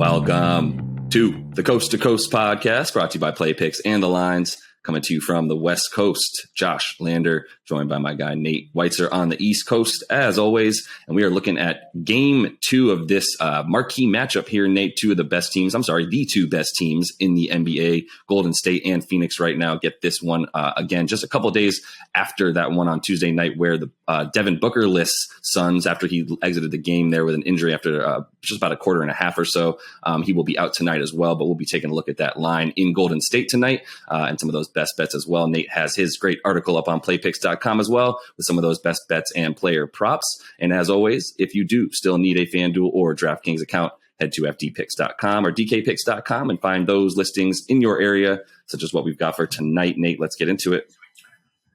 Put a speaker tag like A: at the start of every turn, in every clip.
A: Welcome to the Coast to Coast podcast, brought to you by Play Picks and the Lines. Coming to you from the West Coast, Josh Lander, joined by my guy Nate Weitzer on the East Coast, as always. And we are looking at game 2 of this marquee matchup here, Nate. The two best teams in the NBA, Golden State and Phoenix right now. Get this one again, just a couple of days after that one on Tuesday night where the Devin Booker-less Suns, after he exited the game there with an injury after just about a quarter and a half or so. He will be out tonight as well, but we'll be taking a look at that line in Golden State tonight and some of those best bets as well. Nate has his great article up on playpicks.com as well with some of those best bets and player props. And as always, if you do still need a FanDuel or DraftKings account, head to fdpicks.com or dkpicks.com and find those listings in your area, such as what we've got for tonight. Nate, let's get into it.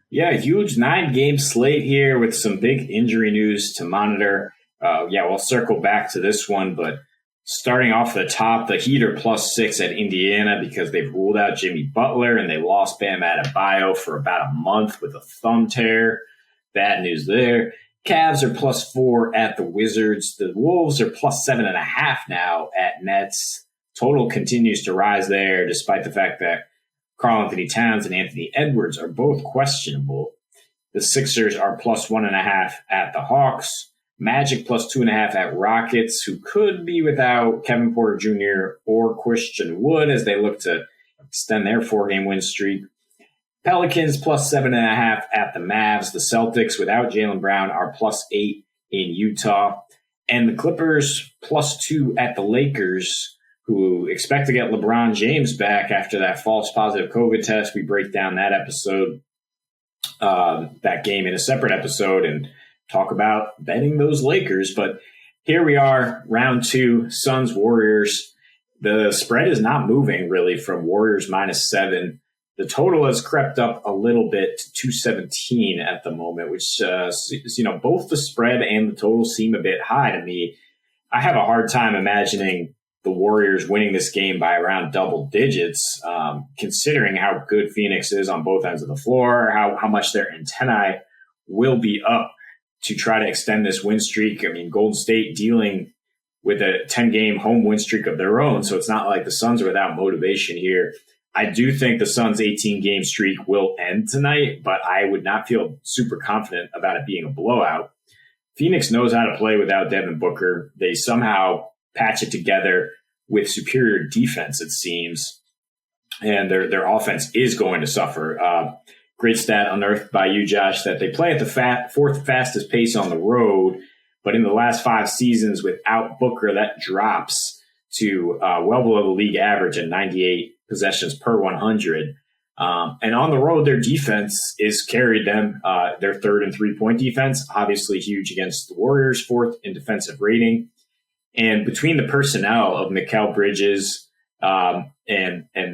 B: Yeah, huge 9-game slate here with some big injury news to monitor. We'll circle back to this one, but starting off the top, the Heat are +6 at Indiana because they've ruled out Jimmy Butler and they lost Bam Adebayo for about a month with a thumb tear. Bad news there. Cavs are +4 at the Wizards. The Wolves are +7.5 now at Nets. Total continues to rise there despite the fact that Karl-Anthony Towns and Anthony Edwards are both questionable. The Sixers are +1.5 at the Hawks. Magic +2.5 at Rockets, who could be without Kevin Porter Jr. or Christian Wood as they look to extend their 4-game win streak. Pelicans +7.5 at the Mavs. The Celtics, without Jaylen Brown, are +8 in Utah. And the Clippers +2 at the Lakers, who expect to get LeBron James back after that false positive COVID test. We break down that episode, that game in a separate episode, and talk about betting those Lakers. But here we are, round 2, Suns Warriors. The spread is not moving really from Warriors -7. The total has crept up a little bit to 217 at the moment, which both the spread and the total seem a bit high to me. I have a hard time imagining the Warriors winning this game by around double digits, considering how good Phoenix is on both ends of the floor, how much their antennae will be up to try to extend this win streak. I mean, Golden State dealing with a 10-game home win streak of their own, so it's not like the Suns are without motivation here. I do think the Suns' 18-game streak will end tonight, but I would not feel super confident about it being a blowout. Phoenix knows how to play without Devin Booker. They somehow patch it together with superior defense, it seems, and their offense is going to suffer. Great stat unearthed by you, Josh, that they play at the fourth fastest pace on the road, but in the last 5 seasons without Booker, that drops to well below the league average at 98 possessions per 100. And on the road, their defense is carried them. They're 3rd in three-point defense, obviously huge against the Warriors, 4th in defensive rating. And between the personnel of Mikal Bridges and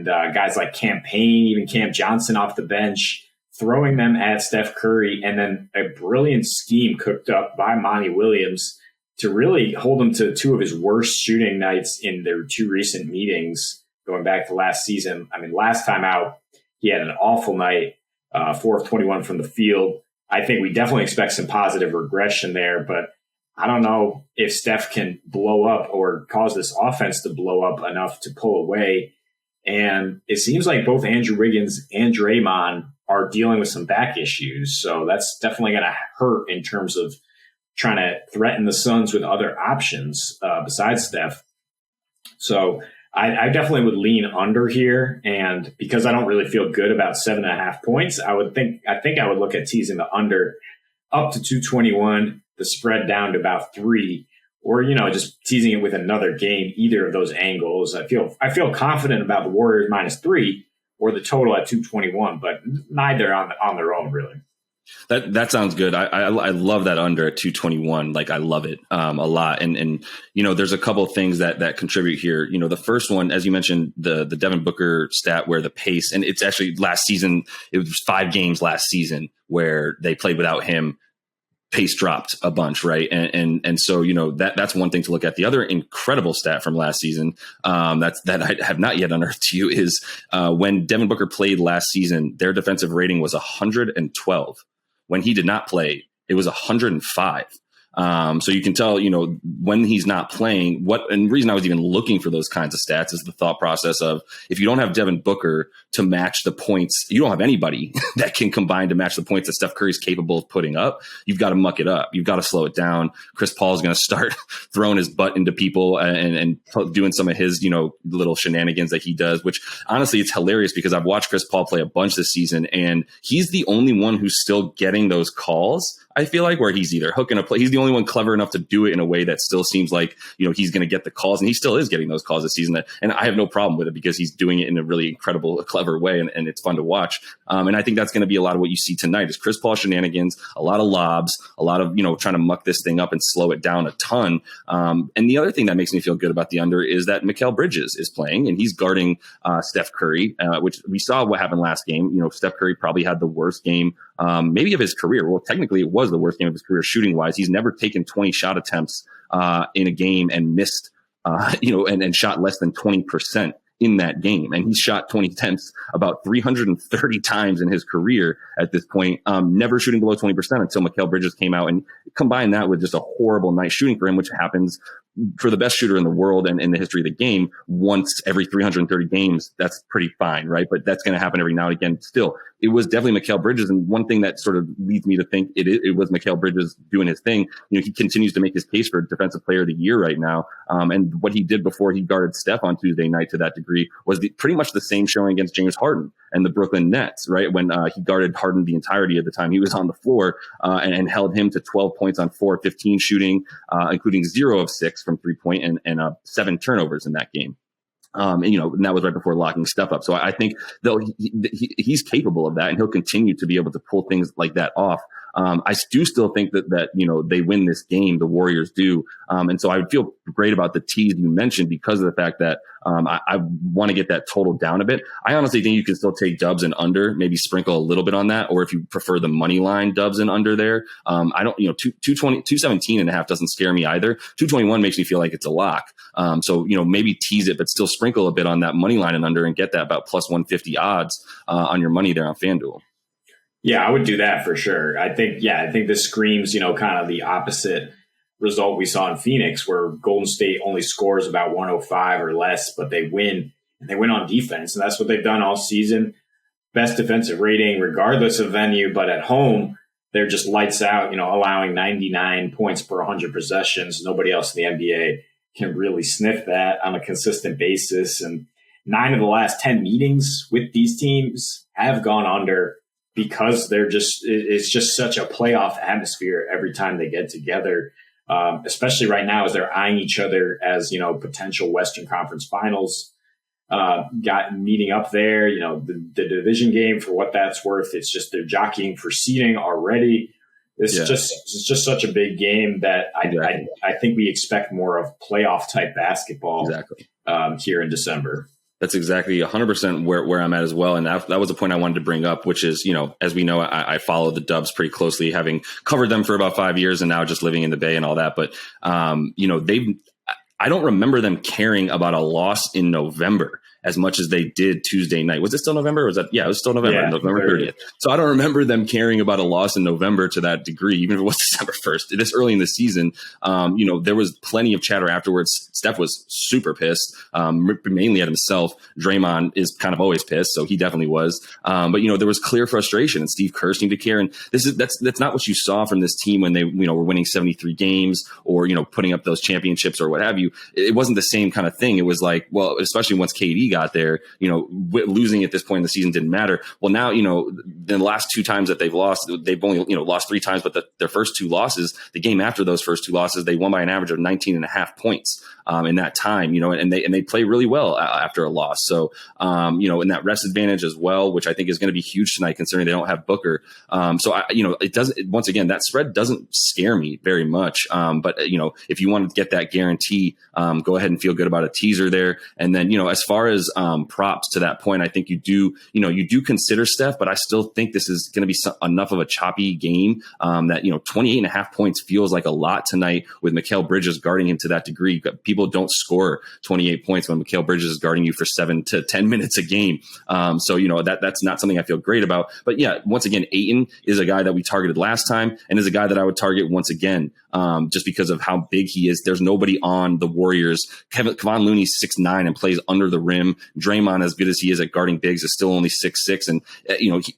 B: guys like Cam Payne, even Cam Johnson off the bench, throwing them at Steph Curry, and then a brilliant scheme cooked up by Monty Williams to really hold him to 2 of his worst shooting nights in their 2 recent meetings going back to last season. I mean, last time out, he had an awful night, 4 of 21 from the field. I think we definitely expect some positive regression there, but I don't know if Steph can blow up or cause this offense to blow up enough to pull away. And it seems like both Andrew Wiggins and Draymond are dealing with some back issues. So that's definitely going to hurt in terms of trying to threaten the Suns with other options besides Steph. So I definitely would lean under here. And because I don't really feel good about 7.5 points, I think I would look at teasing the under up to 221, the spread down to about 3, or, just teasing it with another game, either of those angles. I feel confident about the Warriors -3 or the total at 221, but neither on their own, really.
A: That sounds good. I love that under at 221. Like, I love it a lot. And there's a couple of things that contribute here. The first one, as you mentioned, the Devin Booker stat where the pace, and it's actually last season, it was 5 games last season where they played without him. Pace dropped a bunch, right? And so, that's one thing to look at. The other incredible stat from last season that I have not yet unearthed to you is when Devin Booker played last season, their defensive rating was 112. When he did not play, it was 105. So you can tell, when he's not playing, and the reason I was even looking for those kinds of stats is the thought process of, if you don't have Devin Booker to match the points, you don't have anybody that can combine to match the points that Steph Curry's capable of putting up. You've got to muck it up. You've got to slow it down. Chris Paul is going to start throwing his butt into people and doing some of his, little shenanigans that he does, which honestly, it's hilarious because I've watched Chris Paul play a bunch this season, and he's the only one who's still getting those calls. I feel like, where he's either hooking a play. He's the only one clever enough to do it in a way that still seems like, he's going to get the calls, and he still is getting those calls this season. And I have no problem with it because he's doing it in a really incredible, clever way, and it's fun to watch. And I think that's going to be a lot of what you see tonight is Chris Paul shenanigans, a lot of lobs, a lot of, trying to muck this thing up and slow it down a ton. And the other thing that makes me feel good about the under is that Mikal Bridges is playing, and he's guarding Steph Curry, which we saw what happened last game. Steph Curry probably had the worst game maybe of his career. Well, technically it was the worst game of his career shooting wise. He's never taken 20 shot attempts in a game and missed, and shot less than 20% in that game. And he's shot 20 attempts about 330 times in his career at this point, never shooting below 20% until Mikal Bridges came out, and combine that with just a horrible night shooting for him, which happens for the best shooter in the world and in the history of the game once every 330 games. That's pretty fine, right? But that's going to happen every now and again. Still, it was definitely Mikal Bridges. And one thing that sort of leads me to think it was Mikal Bridges doing his thing. He continues to make his case for Defensive Player of the Year right now. And what he did before he guarded Steph on Tuesday night to that degree was pretty much the same showing against James Harden and the Brooklyn Nets, right? When he guarded Harden the entirety of the time he was on the floor and held him to 12 points on 4-15 shooting, including 0 of 6 from 3-point and 7 turnovers in that game. And that was right before locking Steph up. So I think though he's capable of that, and he'll continue to be able to pull things like that off. I do still think that they win this game, the Warriors do. And so I would feel great about the tease you mentioned because of the fact that I want to get that total down a bit. I honestly think you can still take dubs and under, maybe sprinkle a little bit on that, or if you prefer the money line dubs and under there. I don't, 217 and a half doesn't scare me either. 221 makes me feel like it's a lock. So maybe tease it, but still sprinkle a bit on that money line and under and get that about plus 150 odds on your money there on FanDuel.
B: Yeah, I would do that for sure. I think this screams, kind of the opposite result we saw in Phoenix, where Golden State only scores about 105 or less, but they win, and they win on defense. And that's what they've done all season. Best defensive rating, regardless of venue, but at home, they're just lights out, allowing 99 points per 100 possessions. Nobody else in the NBA can really sniff that on a consistent basis. And 9 of the last 10 meetings with these teams have gone under, because it's just such a playoff atmosphere every time they get together, especially right now as they're eyeing each other as, potential Western Conference Finals, meeting up there, the division game for what that's worth. It's just they're jockeying for seeding already. It's just such a big game that I think we expect more of playoff type basketball here in December.
A: That's exactly 100% where I'm at as well. And that was a point I wanted to bring up, which is, as we know, I follow the Dubs pretty closely, having covered them for about 5 years and now just living in the Bay and all that. But, I don't remember them caring about a loss in November as much as they did Tuesday night. Was it still November? Or was that? Yeah, it was still November, November 30th. So I don't remember them caring about a loss in November to that degree, even if it was December 1st. This early in the season, there was plenty of chatter afterwards. Steph was super pissed, mainly at himself. Draymond is kind of always pissed, so he definitely was. But there was clear frustration, and Steve Kerr seemed to care. And that's not what you saw from this team when they were winning 73 games or putting up those championships or what have you. It wasn't the same kind of thing. It was like, well, especially once KD got there, losing at this point in the season didn't matter. Well, now, the last 2 times that they've lost, they've only, lost 3 times, but their first 2 losses, the game after those first 2 losses, they won by an average of 19 and a half points in that time, and they play really well after a loss. So, and that rest advantage as well, which I think is going to be huge tonight, considering they don't have Booker. So it doesn't, once again, that spread doesn't scare me very much. But if you want to get that guarantee, go ahead and feel good about a teaser there. And then, as far as props to that point, I think you do consider Steph, but I still think this is going to be enough of a choppy game that 28 and a half points feels like a lot tonight with Mikal Bridges guarding him to that degree. People don't score 28 points when Mikal Bridges is guarding you for 7 to 10 minutes a game. So that's not something I feel great about. But yeah, once again, Ayton is a guy that we targeted last time and is a guy that I would target once again just because of how big he is. There's nobody on the Warriors. Kevon Looney's 6'9" and plays under the rim. Draymond, as good as he is at guarding bigs, is still only 6'6". And,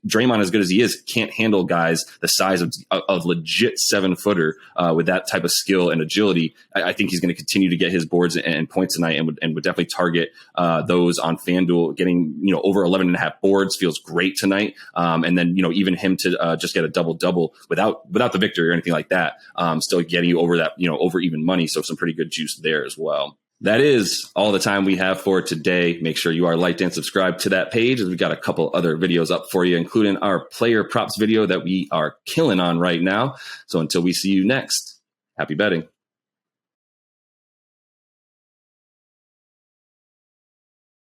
A: Draymond, as good as he is, can't handle guys the size of legit 7-footer with that type of skill and agility. I think he's going to continue to get his boards and points tonight, and would definitely target those on FanDuel. Getting over 11.5 boards feels great tonight, and then even him to just get a double without the victory or anything like that, still getting you over that over even money. So some pretty good juice there as well. That is all the time we have for today. Make sure you are liked and subscribed to that page, as we've got a couple other videos up for you, including our player props video that we are killing on right now. So until we see you next, happy betting.